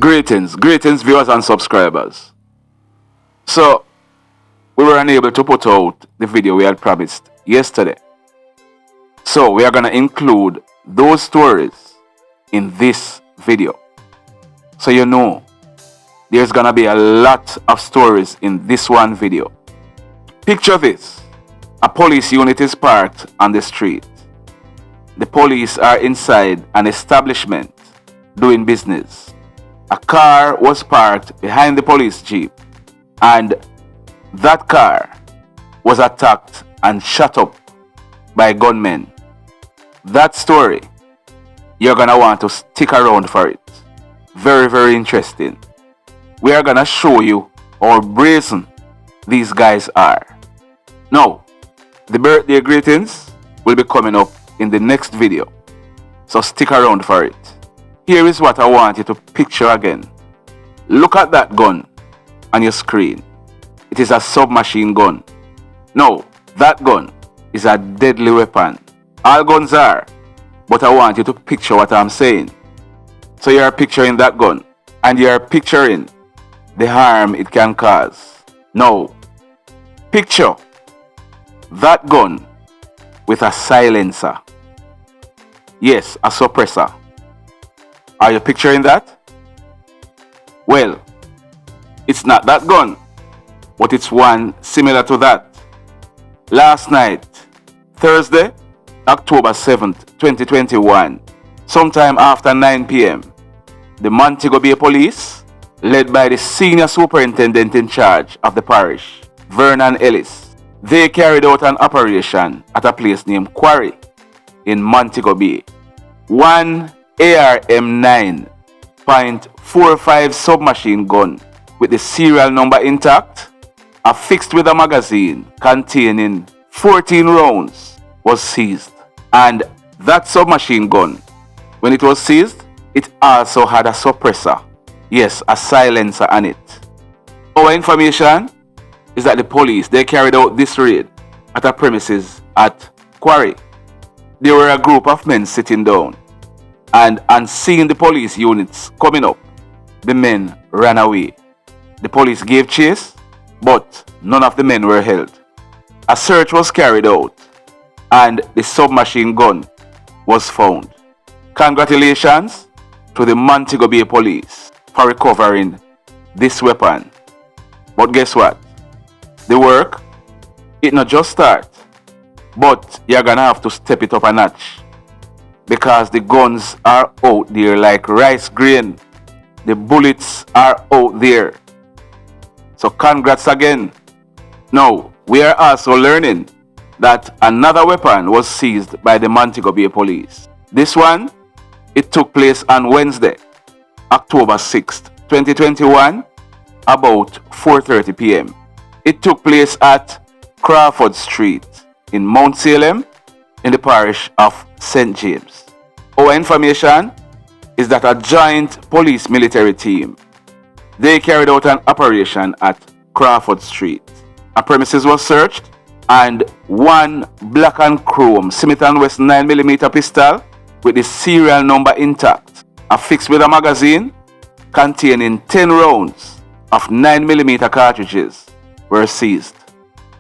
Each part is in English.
Greetings viewers and subscribers. So, we were unable to put out the video we had promised yesterday. So, we are going to include those stories in this video. So you know, there's going to be a lot of stories in this one video. Picture this. A police unit is parked on the street. The police are inside an establishment doing business. A car was parked behind the police jeep, and that car was attacked and shot up by gunmen. That story, you're gonna want to stick around for it. Very, very interesting. We are gonna show you how brazen these guys are. Now, the birthday greetings will be coming up in the next video, so stick around for it. Here is what I want you to picture again. Look at that gun on your screen. It is a submachine gun. No, that gun is a deadly weapon. All guns are, but I want you to picture what I'm saying. So you are picturing that gun, and you are picturing the harm it can cause. Now, picture that gun with a silencer. Yes, a suppressor. Are you picturing that? Well, it's not that gun, but it's one similar to that. Last night, Thursday, October 7th, 2021, sometime after 9 p.m., the Montego Bay Police, led by the senior superintendent in charge of the parish, Vernon Ellis, they carried out an operation at a place named Quarry in Montego Bay. One ARM 9.45 submachine gun with the serial number intact, affixed with a magazine containing 14 rounds, was seized. And that submachine gun, when it was seized, it also had a suppressor. Yes, a silencer on it. Our information is that the police, they carried out this raid at a premises at Quarry. There were a group of men sitting down, and on seeing the police units coming up, the men ran away. The police gave chase, but none of the men were held. A search was carried out, and the submachine gun was found. Congratulations to the Montego Bay Police for recovering this weapon. But guess what? The work, it not just start, but you're gonna have to step it up a notch, because the guns are out there like rice grain. The bullets are out there. So congrats again. Now, we are also learning that another weapon was seized by the Montego Bay Police. This one, it took place on Wednesday, October 6th, 2021, about 4:30 p.m. It took place at Crawford Street in Mount Salem in the parish of St. James. Our information is that a joint police military team, they carried out an operation at Crawford Street. A premises was searched, and one black and chrome Smith & Wesson 9mm pistol with the serial number intact, affixed with a magazine containing 10 rounds of 9mm cartridges, were seized.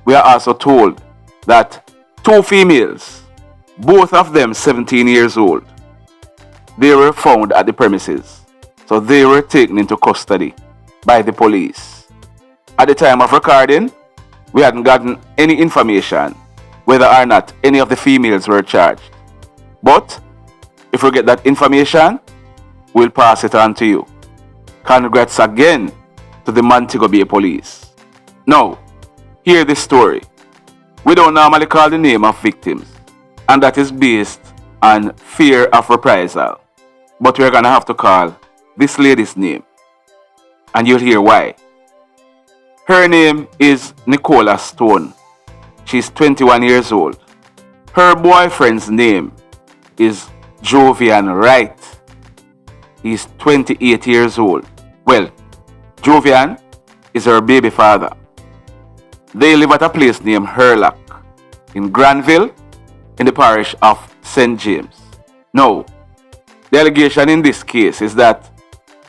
We are also told that two females, both of them 17 years old, they were found at the premises. So they were taken into custody by the police. At the time of recording, we hadn't gotten any information whether or not any of the females were charged. But if we get that information, we'll pass it on to you. Congrats again to the Montego Bay Police. Now, hear this story. We don't normally call the name of victims, and that is based on fear of reprisal. But we're gonna have to call this lady's name, and you'll hear why. Her name is Nicola Stone. She's 21 years old. Her boyfriend's name is Jovian Wright. He's 28 years old. Well, Jovian is her baby father. They live at a place named Hurlock in Granville in the parish of St. James. Now, the allegation in this case is that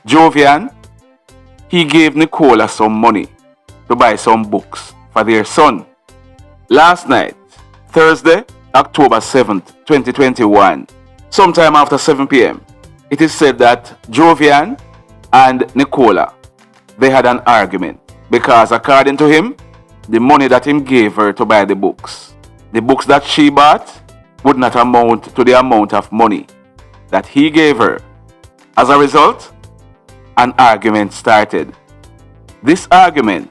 Jovian, he gave Nicola some money to buy some books for their son. Last night, Thursday, October 7th, 2021, sometime after 7 p.m., it is said that Jovian and Nicola, they had an argument because according to him, the money that him gave her to buy the books that she bought would not amount to the amount of money that he gave her. As a result, an argument started. This argument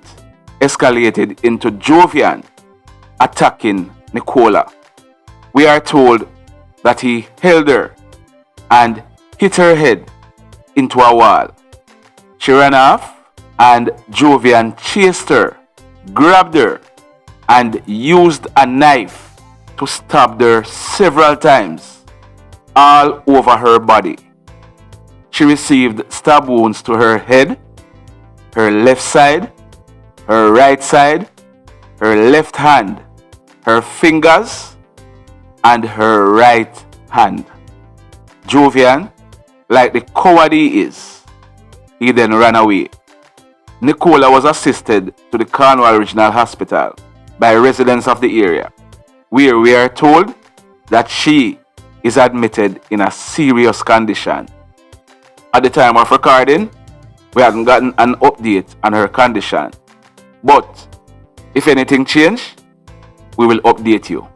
escalated into Jovian attacking Nicola. We are told that he held her and hit her head into a wall. She ran off and Jovian chased her, grabbed her, and used a knife to stab her several times all over her body. She received stab wounds to her head, her left side, her right side, her left hand, her fingers, and her right hand. Jovian, like the coward he is, he then ran away. Nicola was assisted to the Cornwall Regional Hospital by residents of the area, where we are told that she is admitted in a serious condition. At the time of recording, we hadn't gotten an update on her condition, but if anything changed, we will update you.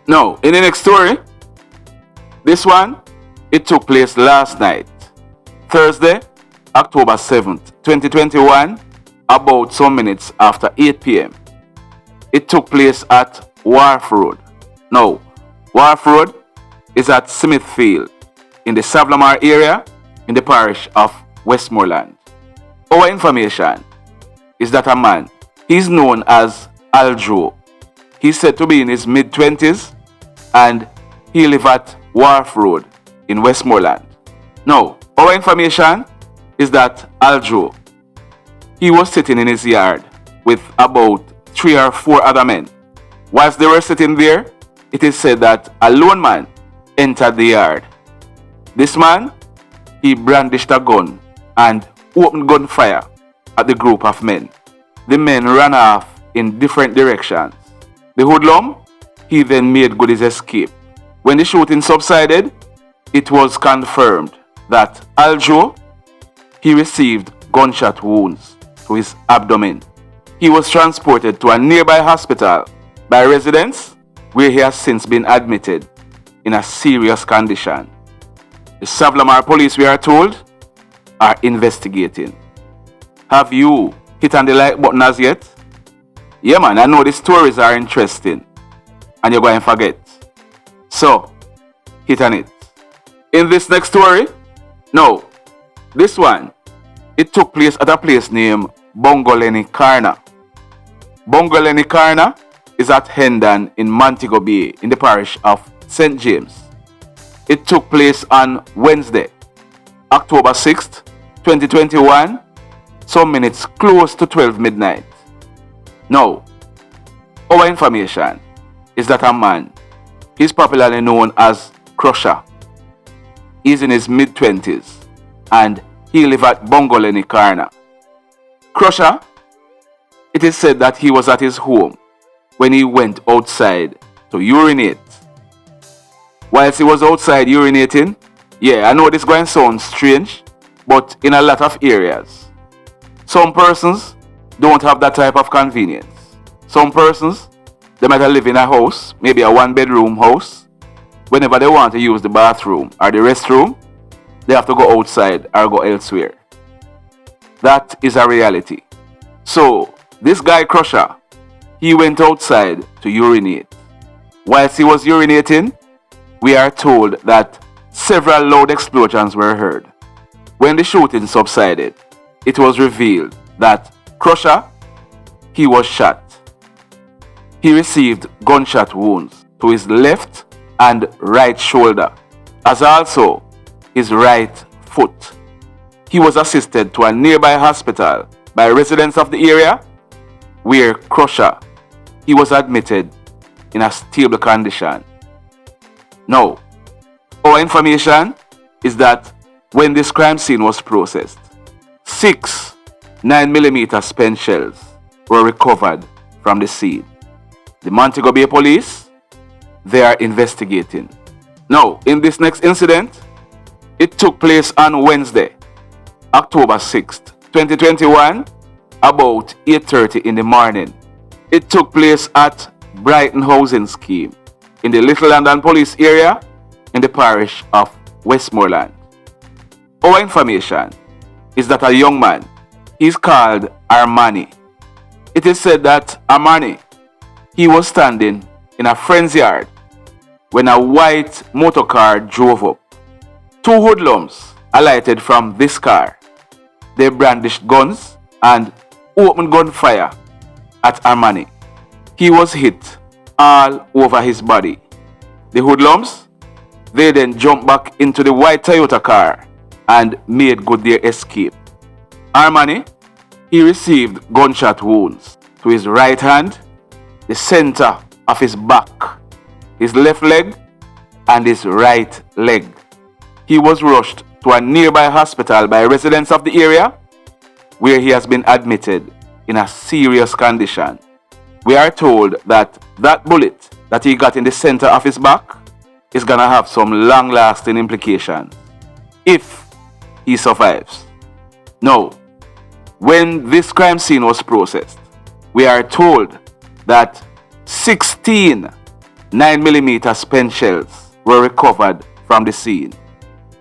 Now, in the next story, this one, it took place last night, Thursday, October 7th, 2021, about some minutes after 8 p.m. It took place at Wharf Road. Now, Wharf Road is at Smithfield in the Savlamar area in the parish of Westmoreland. Our information is that a man, he's known as Aljo. He's said to be in his mid-20s and he lives at Wharf Road in Westmoreland. Now, our information is that Aljo, he was sitting in his yard with about 3 or 4 other men. Whilst they were sitting there, it is said that a lone man entered the yard. This man, he brandished a gun and opened gunfire at the group of men. The men ran off in different directions. The hoodlum, he then made good his escape. When the shooting subsided, it was confirmed that Aljo, he received gunshot wounds to his abdomen. He was transported to a nearby hospital by residents where he has since been admitted in a serious condition. The Savlamar police, we are told, are investigating. Have you hit on the like button as yet? Yeah man, I know the stories are interesting and you're going to forget. So, hit on it. In this next story, no, this one, it took place at a place named Bongoleni Karna. Bongoleni Karna is at Hendon in Montego Bay in the parish of St. James. It took place on Wednesday, October 6th, 2021, some minutes close to 12 midnight. Now, our information is that a man, he's popularly known as Crusher. He's in his mid-20s and he lives at Bongoleni Karna. Crusher, it is said that he was at his home when he went outside to urinate. Whilst he was outside urinating, yeah, I know this going to sound strange, but in a lot of areas, some persons don't have that type of convenience. Some persons, they might live in a house, maybe a 1-bedroom house. Whenever they want to use the bathroom or the restroom, they have to go outside or go elsewhere. That is a reality. So, this guy Crusher, he went outside to urinate. Whilst he was urinating, we are told that several loud explosions were heard. When the shooting subsided, it was revealed that Crusher, he was shot. He received gunshot wounds to his left and right shoulder, as also his right foot. He was assisted to a nearby hospital by residents of the area, where Crusher, he was admitted in a stable condition. Now, our information is that when this crime scene was processed, 6 9mm spent shells were recovered from the scene. The Montego Bay police, they are investigating. Now, in this next incident, it took place on Wednesday, October 6th, 2021, about 8:30 in the morning. It took place at Brighton Housing Scheme in the Little London Police area in the parish of Westmoreland. Our information is that a young man is called Armani. It is said that Armani, he was standing in a friend's yard when a white motorcar drove up. 2 hoodlums alighted from this car. They brandished guns and opened gunfire at Armani. He was hit all over his body. The hoodlums, they then jumped back into the white Toyota car and made good their escape. Armani, he received gunshot wounds to his right hand, the center of his back, his left leg, and his right leg. He was rushed to a nearby hospital by residents of the area, where he has been admitted in a serious condition. We are told that bullet that he got in the center of his back is gonna have some long-lasting implications if he survives. Now, when this crime scene was processed, we are told that 16 9mm spent shells were recovered from the scene.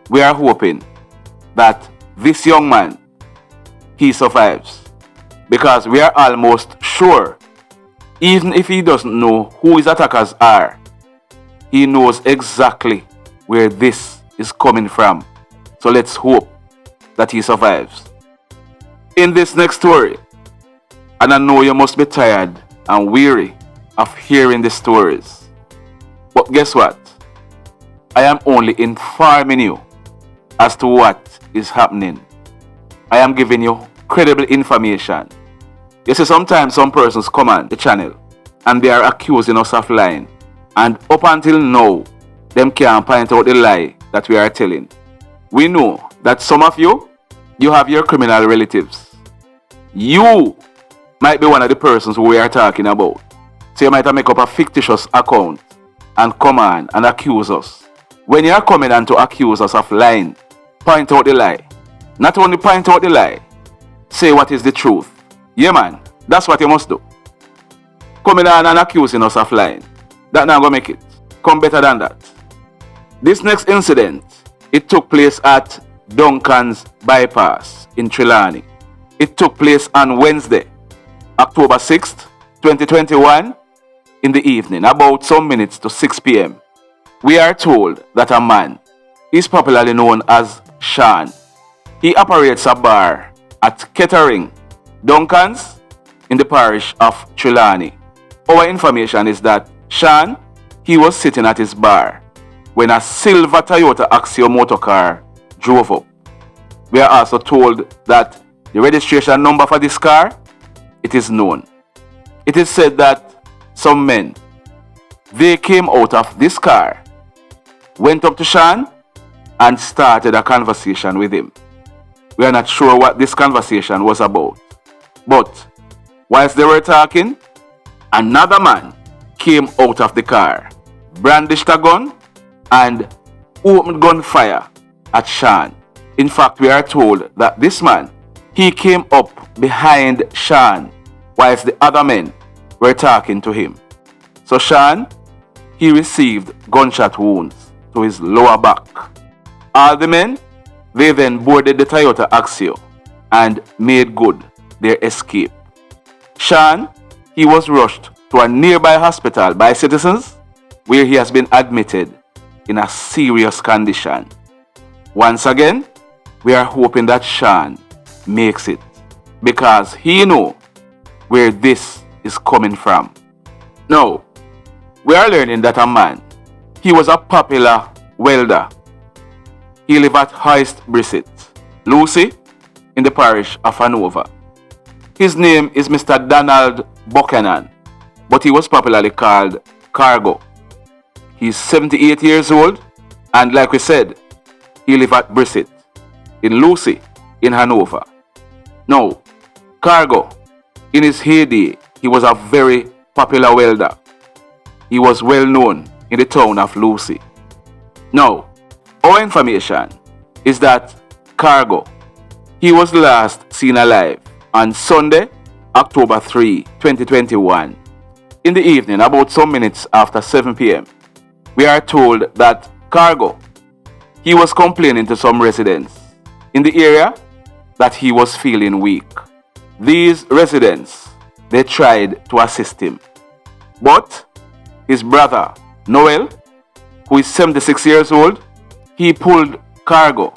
We are hoping that this young man, he survives, because we are almost sure, even if he doesn't know who his attackers are, he knows exactly where this is coming from. So let's hope that he survives. In this next story, and I know you must be tired and weary of hearing the stories, but guess what? I am only informing you as to what is happening. I am giving you credible information. You see, sometimes some persons come on the channel and they are accusing us of lying, and up until now, them can't point out the lie that we are telling. We know that some of you have your criminal relatives. You might be one of the persons who we are talking about. So you might have make up a fictitious account and come on and accuse us. When you are coming on to accuse us of lying, point out the lie. Not only point out the lie, say what is the truth. Yeah, man, that's what you must do. Coming on and accusing us of lying, that not gonna make it. Come better than that. This next incident, it took place at Duncan's Bypass in Trelawny. It took place on Wednesday, October 6th, 2021, in the evening, about some minutes to 6 p.m. We are told that a man is popularly known as Sean. He operates a bar at Kettering, Duncan's, in the parish of Trelawny. Our information is that Sean, he was sitting at his bar when a silver Toyota Axio motorcar drove up. We are also told that the registration number for this car, it is known. It is said that some men, they came out of this car, went up to Sean, and started a conversation with him. We are not sure what this conversation was about. But whilst they were talking, another man came out of the car, brandished a gun, and opened gunfire at Sean. In fact, we are told that this man, he came up behind Sean whilst the other men were talking to him. So Sean, he received gunshot wounds to his lower back. All the men, they then boarded the Toyota Axio and made good their escape. Sean, he was rushed to a nearby hospital by citizens where he has been admitted in a serious condition. Once again, we are hoping that Sean makes it, because he knows where this is coming from. Now, we are learning that a man, he was a popular welder. He lived at Welder of Brissett, Lucea, in the parish of Hanover. His name is Mr. Donald Buchanan, but he was popularly called KARGO. He's 78 years old, and like we said, he lived at Brissett. in Lucea in Hanover. Now, KARGO, in his heyday, he was a very popular welder. He was well known in the town of Lucea. Now, our information is that KARGO, he was last seen alive on Sunday, October 3, 2021, in the evening, about some minutes after 7 p.m. We are told that KARGO, he was complaining to some residents in the area that he was feeling weak. These residents, they tried to assist him. But his brother, Noel, who is 76 years old, he pulled KARGO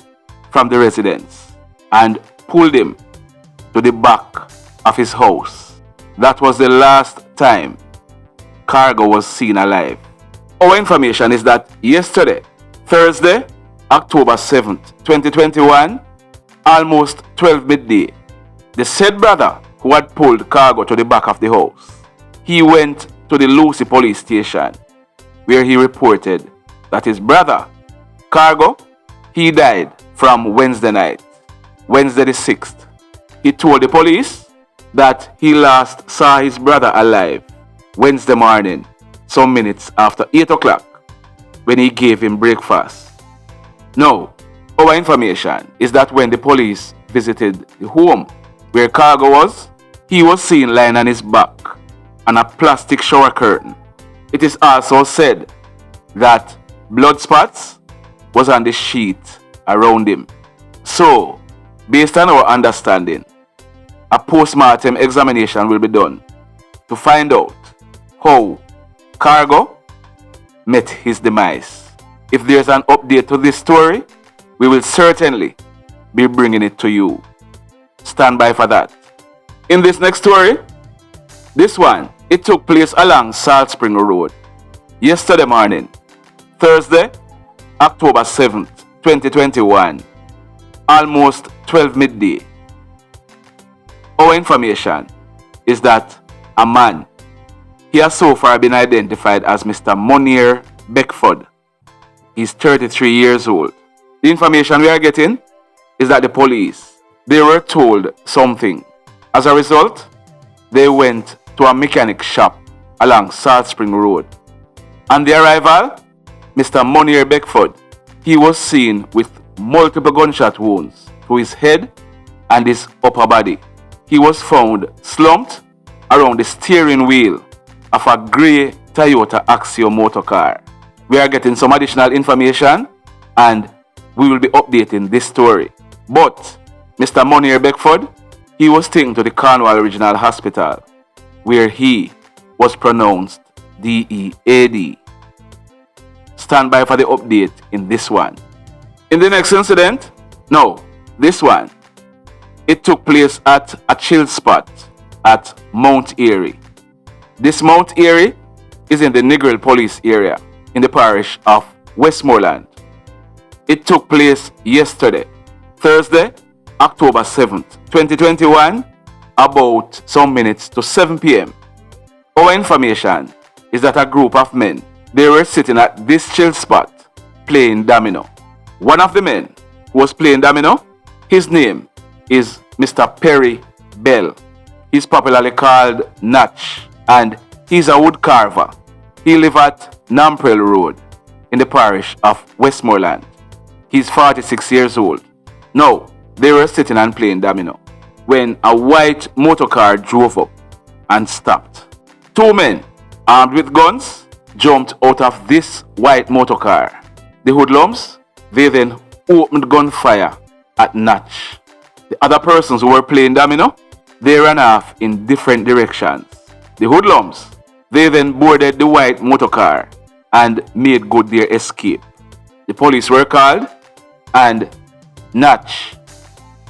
from the residence and pulled him to the back of his house. That was the last time KARGO was seen alive. Our information is that yesterday, Thursday, October 7th, 2021, almost 12 midday, the said brother who had pulled KARGO to the back of the house, he went to the Lucea police station where he reported that his brother, KARGO, he died from Wednesday night, Wednesday the 6th. He told the police that he last saw his brother alive Wednesday morning, some minutes after 8 o'clock, when he gave him breakfast. Now, our information is that when the police visited the home where KARGO was, he was seen lying on his back on a plastic shower curtain. It is also said that blood spots was on the sheet around him. So, based on our understanding, a post-mortem examination will be done to find out how KARGO met his demise. If there's an update to this story, we will certainly be bringing it to you. Stand by for that. In this next story, this one, it took place along Salt Spring Road yesterday morning, Thursday, October 7th, 2021, almost 12 midday. Our information is that a man, he has so far been identified as Mr. Monir Beckford. He's 33 years old. The information we are getting is that the police, they were told something. As a result, they went to a mechanic shop along Salt Spring Road. On the arrival, Mr. Monir Beckford, he was seen with multiple gunshot wounds to his head and his upper body. He was found slumped around the steering wheel of a grey Toyota Axio motor car. We are getting some additional information and we will be updating this story. But Mr. Monir Beckford, he was taken to the Cornwall Regional Hospital where he was pronounced DEAD. Stand by for the update in this one. In the next incident, no, this one, it took place at a chill spot at Mount Airy. This Mount Airy is in the Negril police area in the parish of Westmoreland. It took place yesterday, Thursday, October 7th, 2021, about some minutes to 7 p.m. Our information is that a group of men, they were sitting at this chill spot playing domino. One of the men who was playing domino, his name is Mr. Perry Bell. He's popularly called KNOTCH and he's a wood carver. He lives at Nompriel Road in the parish of Westmoreland. He's 46 years old. Now, they were sitting and playing domino when a white motor car drove up and stopped. Two men armed with guns jumped out of this white motor car. The hoodlums, they then opened gunfire at KNOTCH. The other persons who were playing domino, they ran off in different directions. The hoodlums, they then boarded the white motor car and made good their escape. The police were called and KNOTCH,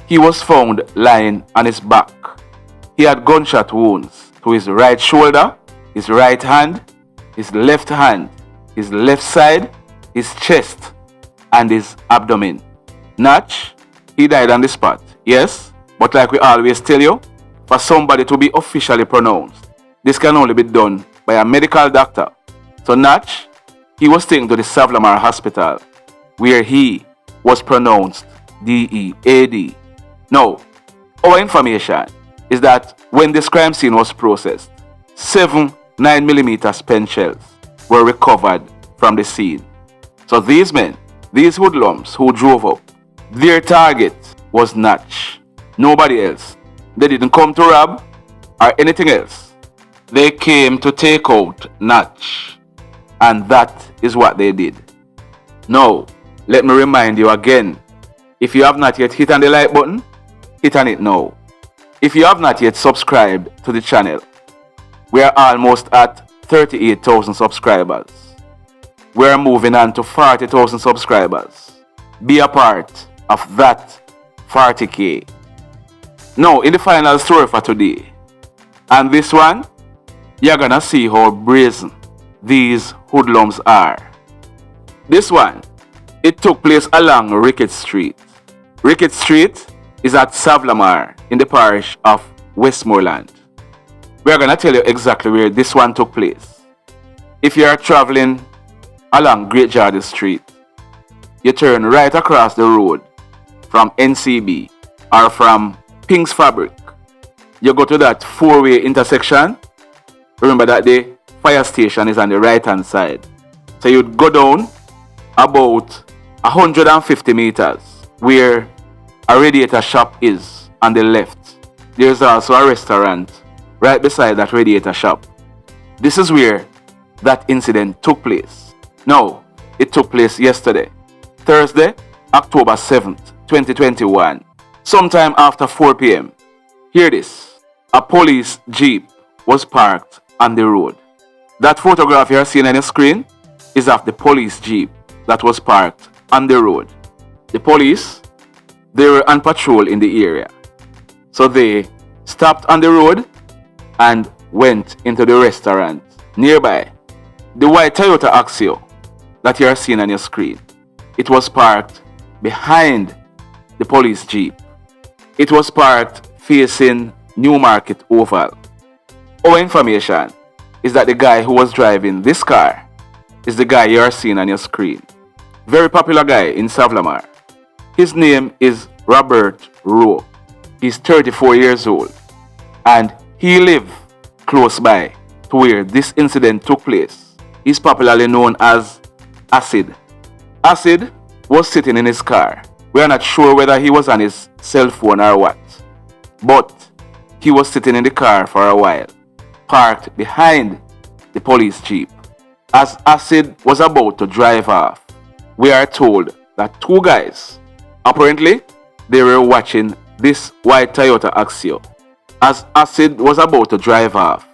he was found lying on his back. He had gunshot wounds to his right shoulder, his right hand, his left side, his chest, and his abdomen. KNOTCH, he died on the spot, yes, but like we always tell you, for somebody to be officially pronounced, this can only be done by a medical doctor. So KNOTCH, he was taken to the Savlamar Hospital, where he was pronounced DEAD. Now, our information is that when this crime scene was processed, 7 9mm spent shells were recovered from the scene. So these men, these hoodlums who drove up, their target was KNOTCH. Nobody else. They didn't come to rob or anything else. They came to take out KNOTCH. And that is what they did. Now, let me remind you again. If you have not yet hit on the like button, hit on it now. If you have not yet subscribed to the channel, we are almost at 38,000 subscribers. We are moving on to 40,000 subscribers. Be a part of that 40K. Now, in the final story for today, and this one, you're gonna see how brazen these hoodlums are. This one, it took place along Rickett Street. Rickett Street is at Savlamar in the parish of Westmoreland. We are going to tell you exactly where this one took place. If you are traveling along Great Jordan Street, you turn right across the road from NCB or from Pink's Fabric. You go to that 4-way intersection. Remember that the fire station is on the right hand side. So you'd go down about 150 meters where a radiator shop is on the left. There's also a restaurant right beside that radiator shop. This is where that incident took place. Now, it took place yesterday, Thursday, October 7th, 2021, sometime after 4 p.m. Hear this. A police jeep was parked on the road. That photograph you're seeing on your screen is of the police jeep that was parked on the road. The police, they were on patrol in the area. So they stopped on the road and went into the restaurant nearby. The white Toyota Axio that you are seeing on your screen, it was parked behind the police jeep. It was parked facing Newmarket Oval. Our information is that the guy who was driving this car is the guy you are seeing on your screen. Very popular guy in Savlamar. His name is Robert Rowe. He's 34 years old and he lived close by to where this incident took place. He's popularly known as Acid. Acid was sitting in his car. We are not sure whether he was on his cell phone or what, but he was sitting in the car for a while, parked behind the police jeep. As Acid was about to drive off, we are told that 2 guys, apparently they were watching this white Toyota Axio. As Acid was about to drive off,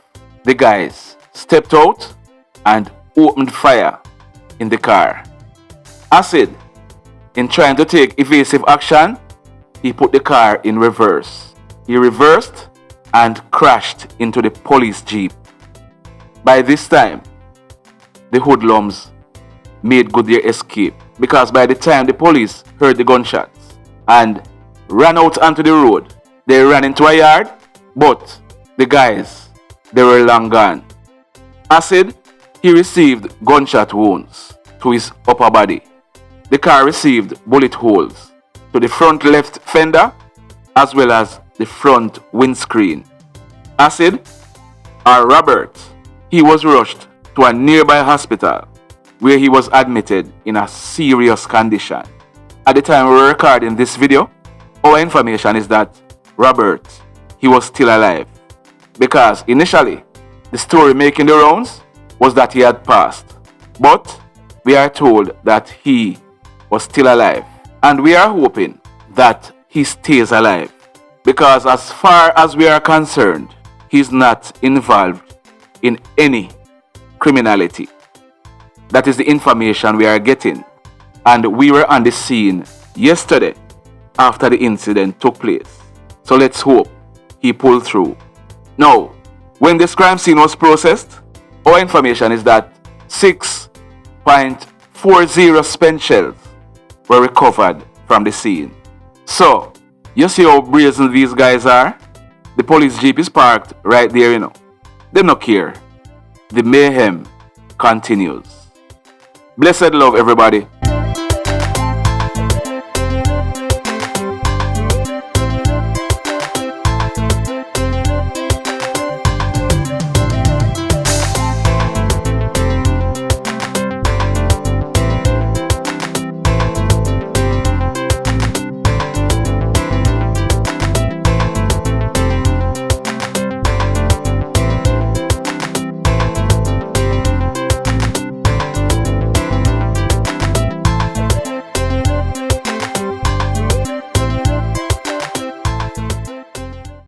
the guys stepped out and opened fire in the car. Acid, in trying to take evasive action, he put the car in reverse. He reversed and crashed into the police jeep. By this time, the hoodlums made good their escape, because by the time the police heard the gunshots and ran out onto the road, they ran into a yard, but the guys, they were long gone. Acid, he received gunshot wounds to his upper body. The car received bullet holes to the front left fender as well as the front windscreen. Acid, or Robert, he was rushed to a nearby hospital where he was admitted in a serious condition. At the time we were recording this video, our information is that Robert, he was still alive, because initially the story making the rounds was that he had passed, but we are told that he was still alive, and we are hoping that he stays alive, because as far as we are concerned, he's not involved in any criminality. That is the information we are getting, and we were on the scene yesterday after the incident took place. So let's hope he pulled through. Now, when this crime scene was processed, our information is that 6.40 spent shells were recovered from the scene. So, you see how brazen these guys are? The police jeep is parked right there, you know. They don't care. The mayhem continues. Blessed love, everybody.